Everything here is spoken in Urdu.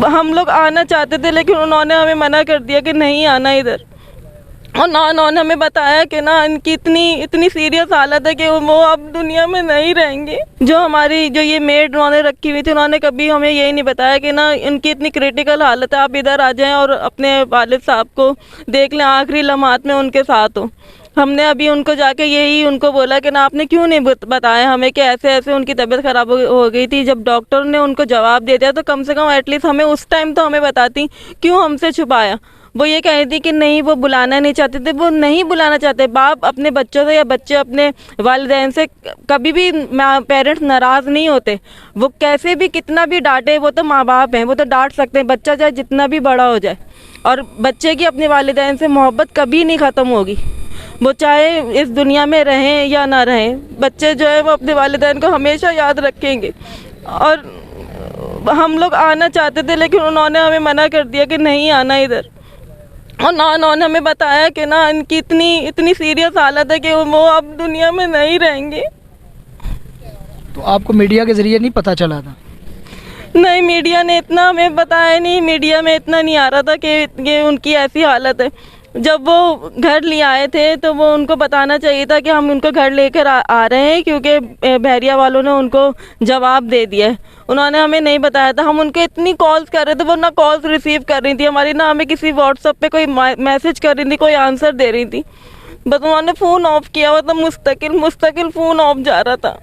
ہم لوگ آنا چاہتے تھے لیکن انہوں نے ہمیں منع کر دیا کہ نہیں آنا ادھر، اور نہ انہوں نے ہمیں بتایا کہ نا ان کی اتنی سیریس حالت ہے کہ وہ اب دنیا میں نہیں رہیں گے۔ جو یہ میڈ انہوں نے رکھی ہوئی تھی، انہوں نے کبھی ہمیں یہی نہیں بتایا کہ نا ان کی اتنی کریٹیکل حالت ہے، آپ ادھر آ جائیں اور اپنے والد صاحب کو دیکھ لیں، آخری لمحات میں ان کے ساتھ ہو۔ ہم نے ابھی ان کو جا کے یہی ان کو بولا کہ نا آپ نے کیوں نہیں بتایا ہمیں کہ ایسے ایسے ان کی طبیعت خراب ہو گئی تھی۔ جب ڈاکٹر نے ان کو جواب دے دیا تو کم سے کم ایٹ لیسٹ ہمیں اس ٹائم تو ہمیں بتاتی، کیوں ہم سے چھپایا؟ وہ یہ کہہ رہی تھی کہ نہیں وہ بلانا نہیں چاہتے تھے، وہ نہیں بلانا چاہتے۔ باپ اپنے بچوں سے یا بچے اپنے والدین سے کبھی بھی پیرنٹس ناراض نہیں ہوتے، وہ کیسے بھی کتنا بھی ڈانٹے، وہ تو ماں باپ ہیں، وہ تو ڈانٹ سکتے ہیں، بچہ چاہے جتنا بھی بڑا ہو جائے، اور بچے کی اپنے والدین سے محبت کبھی نہیں ختم ہوگی، وہ چاہے اس دنیا میں رہیں یا نہ رہیں، بچے جو ہے وہ اپنے والدین کو ہمیشہ یاد رکھیں گے۔ اور ہم لوگ آنا چاہتے تھے لیکن انہوں نے ہمیں منع کر دیا کہ نہیں آنا ادھر، اور نہ انہوں نے ہمیں بتایا کہ نا ان کی اتنی سیریس حالت ہے کہ وہ اب دنیا میں نہیں رہیں گے۔ تو آپ کو میڈیا کے ذریعے نہیں پتہ چلا تھا؟ نہیں، میڈیا نے اتنا ہمیں بتایا نہیں، میڈیا میں اتنا نہیں آ رہا تھا کہ یہ ان کی ایسی حالت ہے۔ جب وہ گھر لے آئے تھے تو وہ ان کو بتانا چاہیے تھا کہ ہم ان کو گھر لے کر آ رہے ہیں، کیونکہ بحریہ والوں نے ان کو جواب دے دیا ہے۔ انہوں نے ہمیں نہیں بتایا تھا، ہم ان کو اتنی کالز کر رہے تھے، وہ نہ کالز ریسیو کر رہی تھی ہماری، نہ ہمیں کسی واٹس ایپ پہ کوئی میسج کر رہی تھی، کوئی آنسر دے رہی تھی، بس انہوں نے فون آف کیا ہوا تھا، مستقل فون آف جا رہا تھا۔